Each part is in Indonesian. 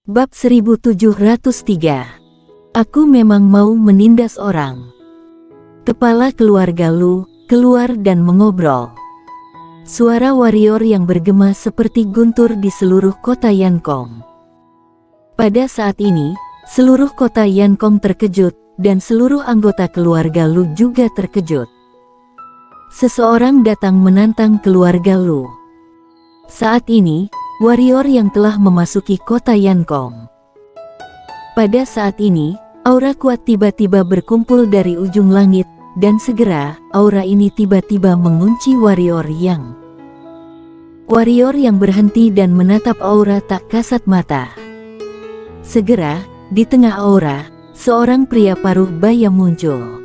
Bab 1703. Aku memang mau menindas orang. Kepala keluarga Lu keluar dan mengobrol. Suara warrior yang bergema seperti guntur di seluruh kota Yankong. Pada saat ini, seluruh kota Yankong terkejut, dan seluruh anggota keluarga Lu juga terkejut. Seseorang datang menantang keluarga Lu. Saat ini, warrior yang telah memasuki kota Yankong. Pada saat ini, aura kuat tiba-tiba berkumpul dari ujung langit, dan segera, aura ini tiba-tiba mengunci warrior yang. Warrior yang berhenti dan menatap aura tak kasat mata. Segera, di tengah aura, seorang pria paruh baya muncul.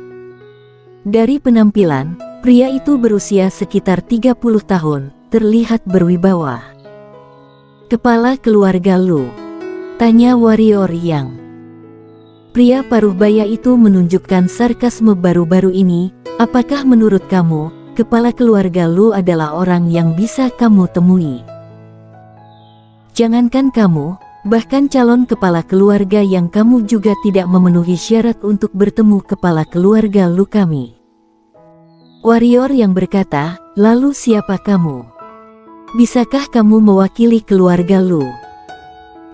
Dari penampilan, pria itu berusia sekitar 30 tahun, terlihat berwibawa. Kepala keluarga Lu? Tanya warrior yang. Pria paruh baya itu menunjukkan sarkasme baru-baru ini. Apakah menurut kamu, kepala keluarga Lu adalah orang yang bisa kamu temui? Jangankan kamu, bahkan calon kepala keluarga yang kamu juga tidak memenuhi syarat untuk bertemu kepala keluarga Lu kami. Warrior yang berkata, lalu siapa kamu? Bisakah kamu mewakili keluarga Lu?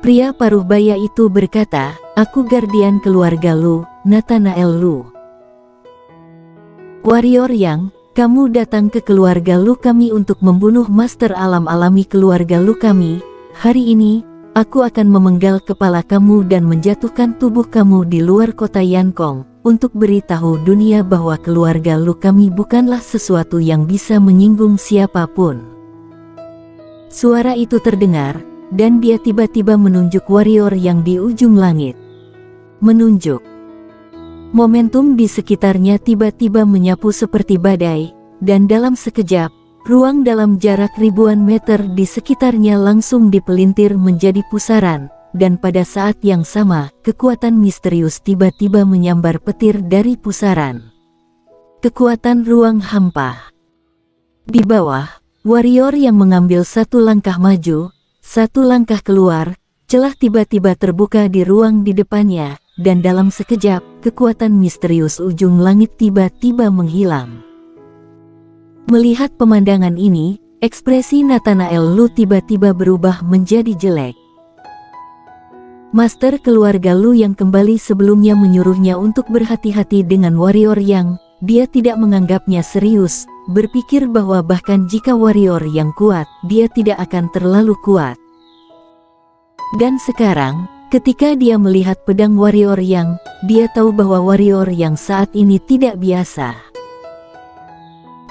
Pria paruh baya itu berkata, aku guardian keluarga Lu, Nathanael Lu. Warrior yang, kamu datang ke keluarga Lu kami untuk membunuh master alam alami keluarga Lu kami. Hari ini, aku akan memenggal kepala kamu dan menjatuhkan tubuh kamu di luar kota Yankong, untuk beritahu dunia bahwa keluarga Lu kami bukanlah sesuatu yang bisa menyinggung siapapun. Suara itu terdengar, dan dia tiba-tiba menunjuk warrior yang di ujung langit. Menunjuk. Momentum di sekitarnya tiba-tiba menyapu seperti badai, dan dalam sekejap, ruang dalam jarak ribuan meter di sekitarnya langsung dipelintir menjadi pusaran, dan pada saat yang sama, kekuatan misterius tiba-tiba menyambar petir dari pusaran. Kekuatan ruang hampa. Di bawah, warrior yang mengambil satu langkah maju, satu langkah keluar, celah tiba-tiba terbuka di ruang di depannya, dan dalam sekejap, kekuatan misterius ujung langit tiba-tiba menghilang. Melihat pemandangan ini, ekspresi Nathanael Lu tiba-tiba berubah menjadi jelek. Master keluarga Lu yang kembali sebelumnya menyuruhnya untuk berhati-hati dengan warrior yang, dia tidak menganggapnya serius, berpikir bahwa bahkan jika warrior yang kuat, dia tidak akan terlalu kuat. Dan sekarang, ketika dia melihat pedang warrior yang, dia tahu bahwa warrior yang saat ini tidak biasa.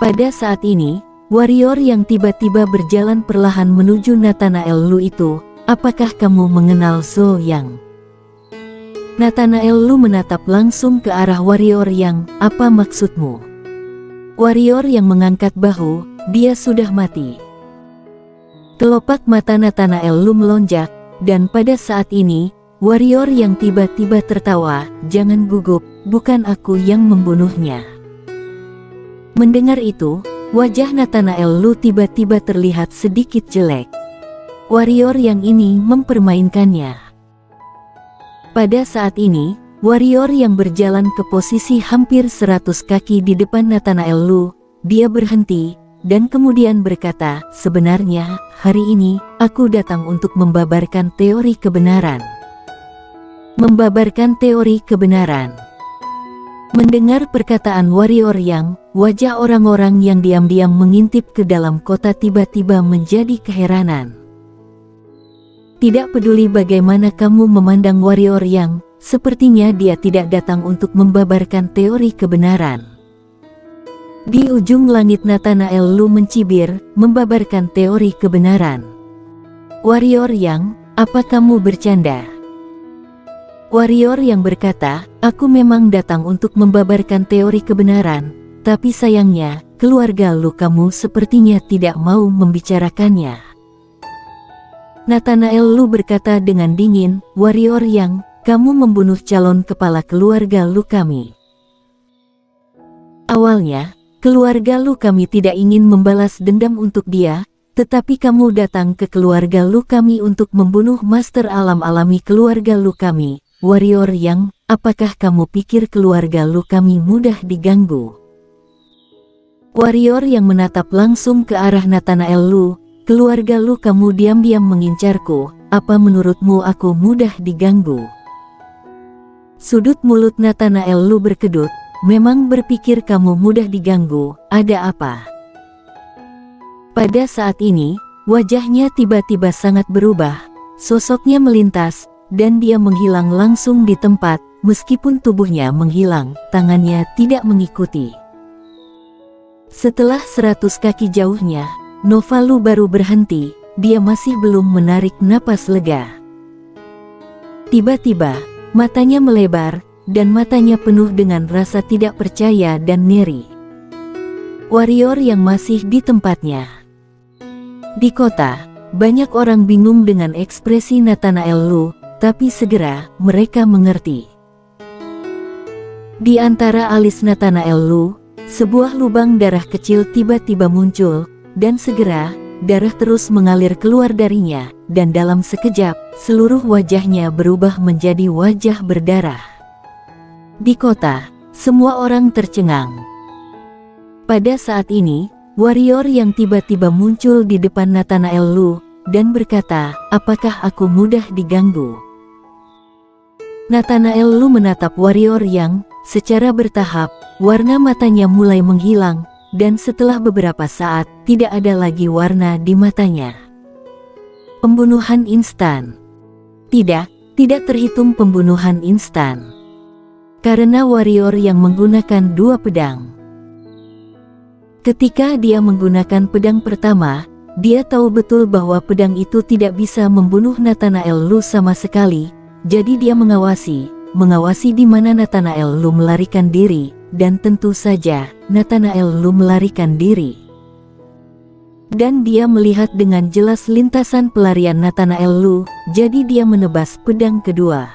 Pada saat ini, warrior yang tiba-tiba berjalan perlahan menuju Nathanael Lu itu, apakah kamu mengenal So Yang? Nathanael Lu menatap langsung ke arah warrior yang, apa maksudmu? Warrior yang mengangkat bahu, dia sudah mati. Kelopak mata Nathanael Lu melonjak, dan pada saat ini, warrior yang tiba-tiba tertawa, jangan gugup, bukan aku yang membunuhnya. Mendengar itu, wajah Nathanael Lu tiba-tiba terlihat sedikit jelek. Warrior yang ini mempermainkannya. Pada saat ini, warrior yang berjalan ke posisi hampir 100 kaki di depan Nathanael Lu, dia berhenti, dan kemudian berkata, sebenarnya, hari ini, aku datang untuk membabarkan teori kebenaran. Membabarkan teori kebenaran. Mendengar perkataan warrior yang, wajah orang-orang yang diam-diam mengintip ke dalam kota tiba-tiba menjadi keheranan. Tidak peduli bagaimana kamu memandang warrior yang, sepertinya dia tidak datang untuk membabarkan teori kebenaran. Di ujung langit Nathanael Lu mencibir, membabarkan teori kebenaran. Warrior yang, apa kamu bercanda? Warrior yang berkata, aku memang datang untuk membabarkan teori kebenaran, tapi sayangnya, keluarga Lu kamu sepertinya tidak mau membicarakannya. Nathanael Lu berkata dengan dingin, warrior yang, kamu membunuh calon kepala keluarga Lu kami. Awalnya, keluarga Lu kami tidak ingin membalas dendam untuk dia, Tetapi kamu datang ke keluarga Lu kami untuk membunuh Master Alam Alami keluarga Lu kami, Warrior Yang. Apakah kamu pikir keluarga Lu kami mudah diganggu? Warrior yang menatap langsung ke arah Nathanael Lu. Keluarga Lu kamu diam-diam mengincarku. Apa menurutmu aku mudah diganggu? Sudut mulut Nathanael Lu berkedut. Memang berpikir kamu mudah diganggu, ada apa? Pada saat ini, wajahnya tiba-tiba sangat berubah. Sosoknya melintas, dan dia menghilang langsung di tempat. Meskipun tubuhnya menghilang, tangannya tidak mengikuti. Setelah 100 kaki jauhnya, Nova Lu baru berhenti. Dia masih belum menarik napas lega. Tiba-tiba, matanya melebar, dan matanya penuh dengan rasa tidak percaya dan ngeri. Warrior yang masih di tempatnya. Di kota, banyak orang bingung dengan ekspresi Nathanael Lu, tapi segera mereka mengerti. Di antara alis Nathanael Lu, sebuah lubang darah kecil tiba-tiba muncul, dan segera, darah terus mengalir keluar darinya, dan dalam sekejap, seluruh wajahnya berubah menjadi wajah berdarah. Di kota, semua orang tercengang. Pada saat ini, warrior yang tiba-tiba muncul di depan Nathanael Lu, dan berkata, apakah aku mudah diganggu? Nathanael Lu menatap warrior yang, secara bertahap, warna matanya mulai menghilang, dan setelah beberapa saat, tidak ada lagi warna di matanya. Pembunuhan instan. Tidak terhitung pembunuhan instan. Karena warrior yang menggunakan 2 pedang. Ketika dia menggunakan pedang pertama, dia tahu betul bahwa pedang itu tidak bisa membunuh Nathanael Lu sama sekali, jadi dia mengawasi di mana Nathanael Lu melarikan diri, dan tentu saja, Nathanael Lu melarikan diri. Dan dia melihat dengan jelas lintasan pelarian Nathanael Lu, jadi dia menebas pedang kedua.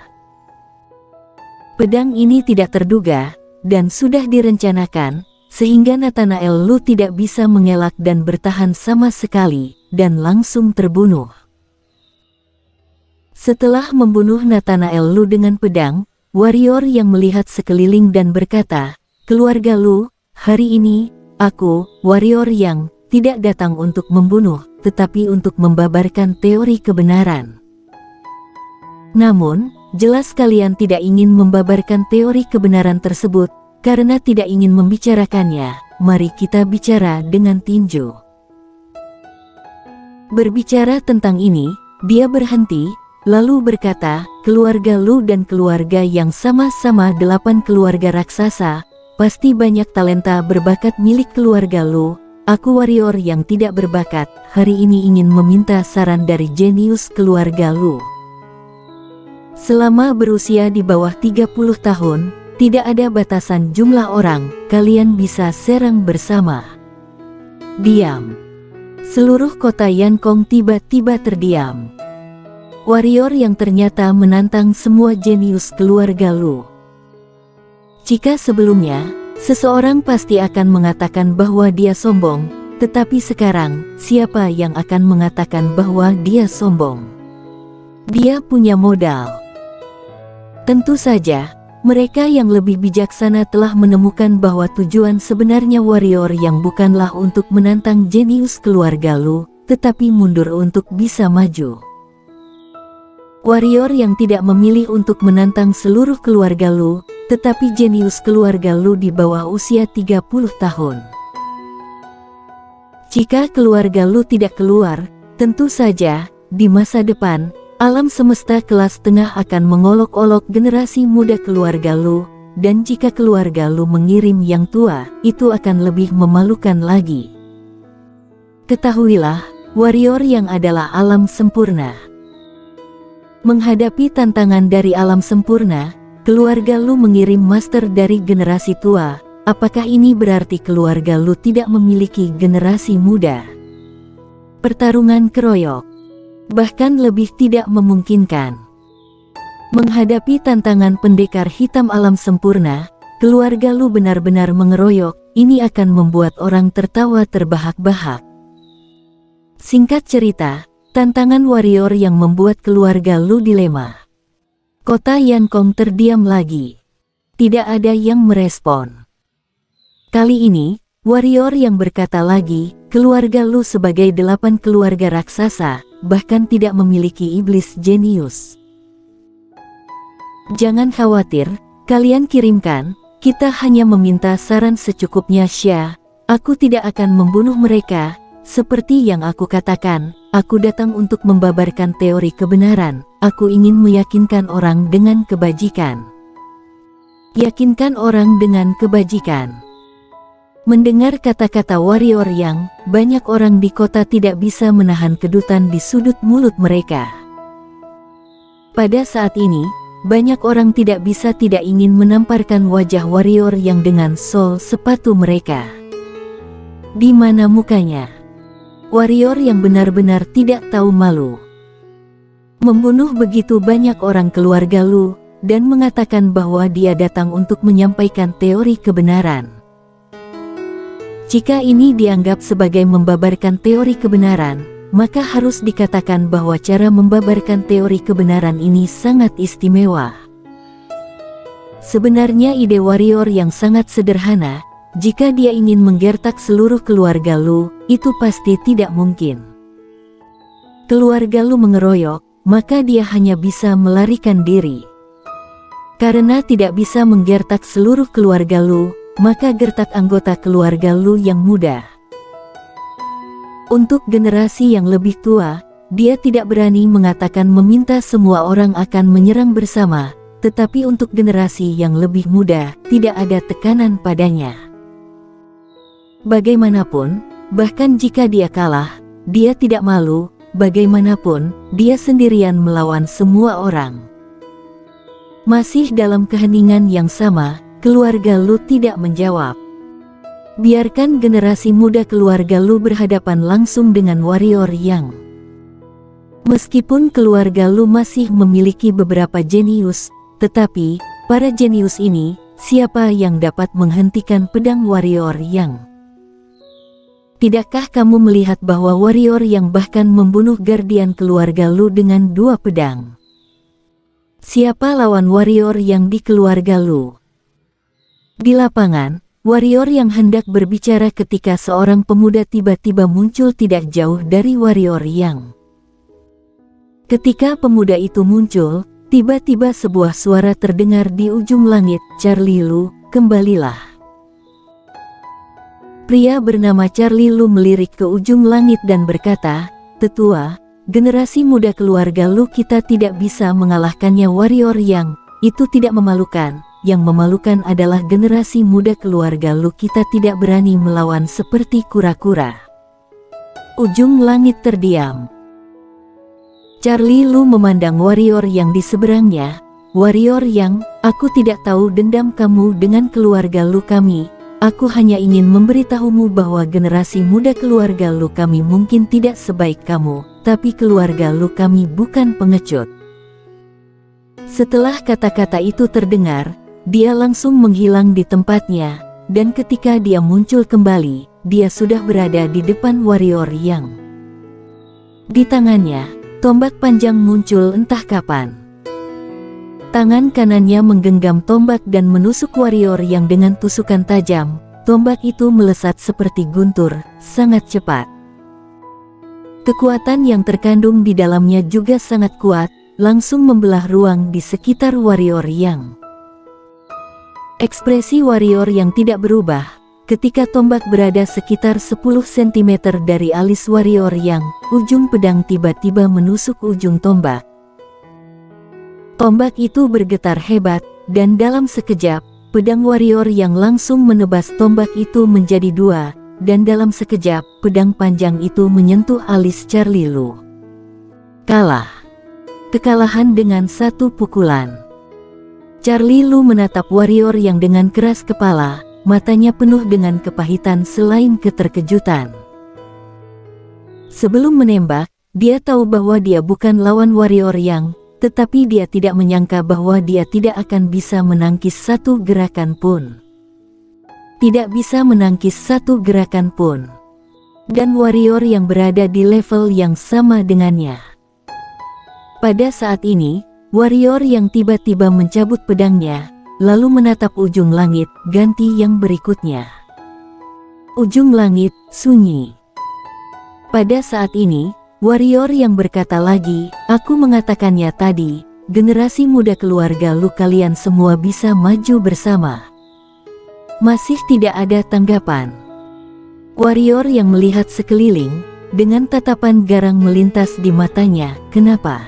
Pedang ini tidak terduga, dan sudah direncanakan, sehingga Nathanael Lu tidak bisa mengelak dan bertahan sama sekali, dan langsung terbunuh. Setelah membunuh Nathanael Lu dengan pedang, warrior yang melihat sekeliling dan berkata, keluarga Lu, hari ini, aku, warrior yang, tidak datang untuk membunuh, tetapi untuk membabarkan teori kebenaran. Namun, jelas kalian tidak ingin membabarkan teori kebenaran tersebut, karena tidak ingin membicarakannya. Mari kita bicara dengan tinju. Berbicara tentang ini, dia berhenti, lalu berkata, keluarga Lu dan keluarga yang sama-sama 8 keluarga raksasa, pasti banyak talenta berbakat milik keluarga Lu. Aku warrior yang tidak berbakat, hari ini ingin meminta saran dari jenius keluarga Lu. Selama berusia di bawah 30 tahun, tidak ada batasan jumlah orang, kalian bisa serang bersama. Diam. Seluruh kota Yankong tiba-tiba terdiam. Warrior yang ternyata menantang semua jenius keluarga Lu. Jika sebelumnya, seseorang pasti akan mengatakan bahwa dia sombong, tetapi sekarang, siapa yang akan mengatakan bahwa dia sombong? Dia punya modal. Tentu saja, mereka yang lebih bijaksana telah menemukan bahwa tujuan sebenarnya warrior yang bukanlah untuk menantang jenius keluarga Lu, tetapi mundur untuk bisa maju. Warrior yang tidak memilih untuk menantang seluruh keluarga Lu, tetapi jenius keluarga Lu di bawah usia 30 tahun. Jika keluarga Lu tidak keluar, tentu saja, di masa depan, alam semesta kelas tengah akan mengolok-olok generasi muda keluarga Lu, dan jika keluarga Lu mengirim yang tua, itu akan lebih memalukan lagi. Ketahuilah, warrior yang adalah alam sempurna. Menghadapi tantangan dari alam sempurna, keluarga Lu mengirim master dari generasi tua. Apakah ini berarti keluarga Lu tidak memiliki generasi muda? Pertarungan keroyok. Bahkan lebih tidak memungkinkan. Menghadapi tantangan pendekar hitam alam sempurna, keluarga Lu benar-benar mengeroyok, ini akan membuat orang tertawa terbahak-bahak. Singkat cerita, tantangan warrior yang membuat keluarga Lu dilema. Kota Yankong terdiam lagi. Tidak ada yang merespon. Kali ini, warrior yang berkata lagi, keluarga Lu sebagai 8 keluarga raksasa, bahkan tidak memiliki iblis jenius. Jangan khawatir, kalian kirimkan, kita hanya meminta saran secukupnya Xia. Aku tidak akan membunuh mereka, seperti yang aku katakan, aku datang untuk membabarkan teori kebenaran, aku ingin meyakinkan orang dengan kebajikan. Yakinkan orang dengan kebajikan. Mendengar kata-kata warrior yang, banyak orang di kota tidak bisa menahan kedutan di sudut mulut mereka. Pada saat ini, banyak orang tidak bisa tidak ingin menamparkan wajah warrior yang dengan sol sepatu mereka. Di mana mukanya? Warrior yang benar-benar tidak tahu malu. Membunuh begitu banyak orang keluarga Lu, dan mengatakan bahwa dia datang untuk menyampaikan teori kebenaran. Jika ini dianggap sebagai membabarkan teori kebenaran, maka harus dikatakan bahwa cara membabarkan teori kebenaran ini sangat istimewa. Sebenarnya ide warrior yang sangat sederhana, jika dia ingin menggertak seluruh keluarga Lu, itu pasti tidak mungkin. Keluarga Lu mengeroyok, maka dia hanya bisa melarikan diri. Karena tidak bisa menggertak seluruh keluarga Lu, maka gertak anggota keluarga Lu yang muda. Untuk generasi yang lebih tua, dia tidak berani mengatakan meminta semua orang akan menyerang bersama, tetapi untuk generasi yang lebih muda, tidak ada tekanan padanya. Bagaimanapun, bahkan jika dia kalah, dia tidak malu, bagaimanapun, dia sendirian melawan semua orang. Masih dalam keheningan yang sama, keluarga Lu tidak menjawab. Biarkan generasi muda keluarga Lu berhadapan langsung dengan warrior yang. Meskipun keluarga Lu masih memiliki beberapa jenius, tetapi, para jenius ini, siapa yang dapat menghentikan pedang warrior yang? Tidakkah kamu melihat bahwa warrior yang bahkan membunuh guardian keluarga Lu dengan 2 pedang? Siapa lawan warrior yang di keluarga Lu? Di lapangan, warrior yang hendak berbicara ketika seorang pemuda tiba-tiba muncul tidak jauh dari warrior yang. Ketika pemuda itu muncul, tiba-tiba sebuah suara terdengar di ujung langit, Charlie Lu, kembalilah. Pria bernama Charlie Lu melirik ke ujung langit dan berkata, Tetua, generasi muda keluarga Lu kita tidak bisa mengalahkannya warrior yang, itu tidak memalukan. Yang memalukan adalah generasi muda keluarga Lu kita tidak berani melawan seperti kura-kura. Ujung langit terdiam. Charlie Lu memandang warrior yang di seberangnya. Warrior yang, aku tidak tahu dendam kamu dengan keluarga Lu kami. Aku hanya ingin memberitahumu bahwa generasi muda keluarga Lu kami mungkin tidak sebaik kamu, tapi keluarga Lu kami bukan pengecut. Setelah kata-kata itu terdengar, dia langsung menghilang di tempatnya, dan ketika dia muncul kembali, dia sudah berada di depan warrior yang. Di tangannya, tombak panjang muncul entah kapan. Tangan kanannya menggenggam tombak dan menusuk warrior yang dengan tusukan tajam. Tombak itu melesat seperti guntur, sangat cepat. Kekuatan yang terkandung di dalamnya juga sangat kuat, langsung membelah ruang di sekitar warrior yang. Ekspresi warrior yang tidak berubah, ketika tombak berada sekitar 10 cm dari alis warrior yang, ujung pedang tiba-tiba menusuk ujung tombak. Tombak itu bergetar hebat, dan dalam sekejap, pedang warrior yang langsung menebas tombak itu menjadi 2, dan dalam sekejap, pedang panjang itu menyentuh alis Charlie Lu. Kalah. Kekalahan dengan 1 pukulan. Charlie Lu menatap warrior yang dengan keras kepala, matanya penuh dengan kepahitan selain keterkejutan. Sebelum menembak, dia tahu bahwa dia bukan lawan warrior yang, tetapi dia tidak menyangka bahwa dia tidak akan bisa menangkis 1 gerakan pun. Tidak bisa menangkis 1 gerakan pun. dan warrior yang berada di level yang sama dengannya. Pada saat ini, warrior yang tiba-tiba mencabut pedangnya, lalu menatap ujung langit, ganti yang berikutnya. Ujung langit, sunyi. Pada saat ini, warrior yang berkata lagi, aku mengatakannya tadi, generasi muda keluarga lu kalian semua bisa maju bersama. Masih tidak ada tanggapan. Warrior yang melihat sekeliling, dengan tatapan garang melintas di matanya, kenapa?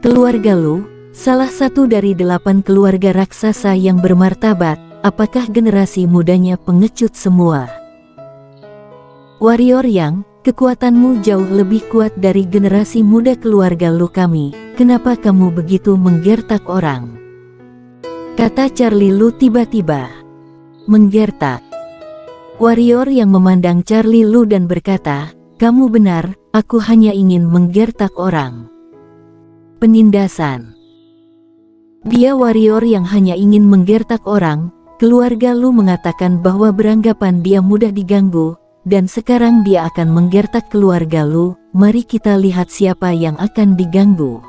Keluarga lu, salah satu dari 8 keluarga raksasa yang bermartabat, apakah generasi mudanya pengecut semua? Warrior yang, kekuatanmu jauh lebih kuat dari generasi muda keluarga lu kami, kenapa kamu begitu menggertak orang? Kata Charlie Lu tiba-tiba. Menggertak. Warrior yang memandang Charlie Lu dan berkata, kamu benar, aku hanya ingin menggertak orang. Penindasan. Dia warrior yang hanya ingin menggertak orang, keluarga Lu mengatakan bahwa beranggapan dia mudah diganggu, dan sekarang dia akan menggertak keluarga Lu, mari kita lihat siapa yang akan diganggu.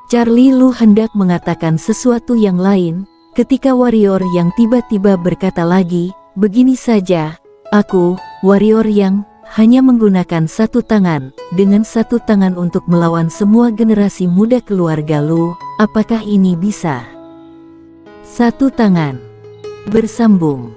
Charlie Lu hendak mengatakan sesuatu yang lain, ketika warrior yang tiba-tiba berkata lagi, begini saja, aku, warrior yang, hanya menggunakan satu tangan, dengan satu tangan untuk melawan semua generasi muda keluarga lu, apakah ini bisa? Satu tangan. Bersambung.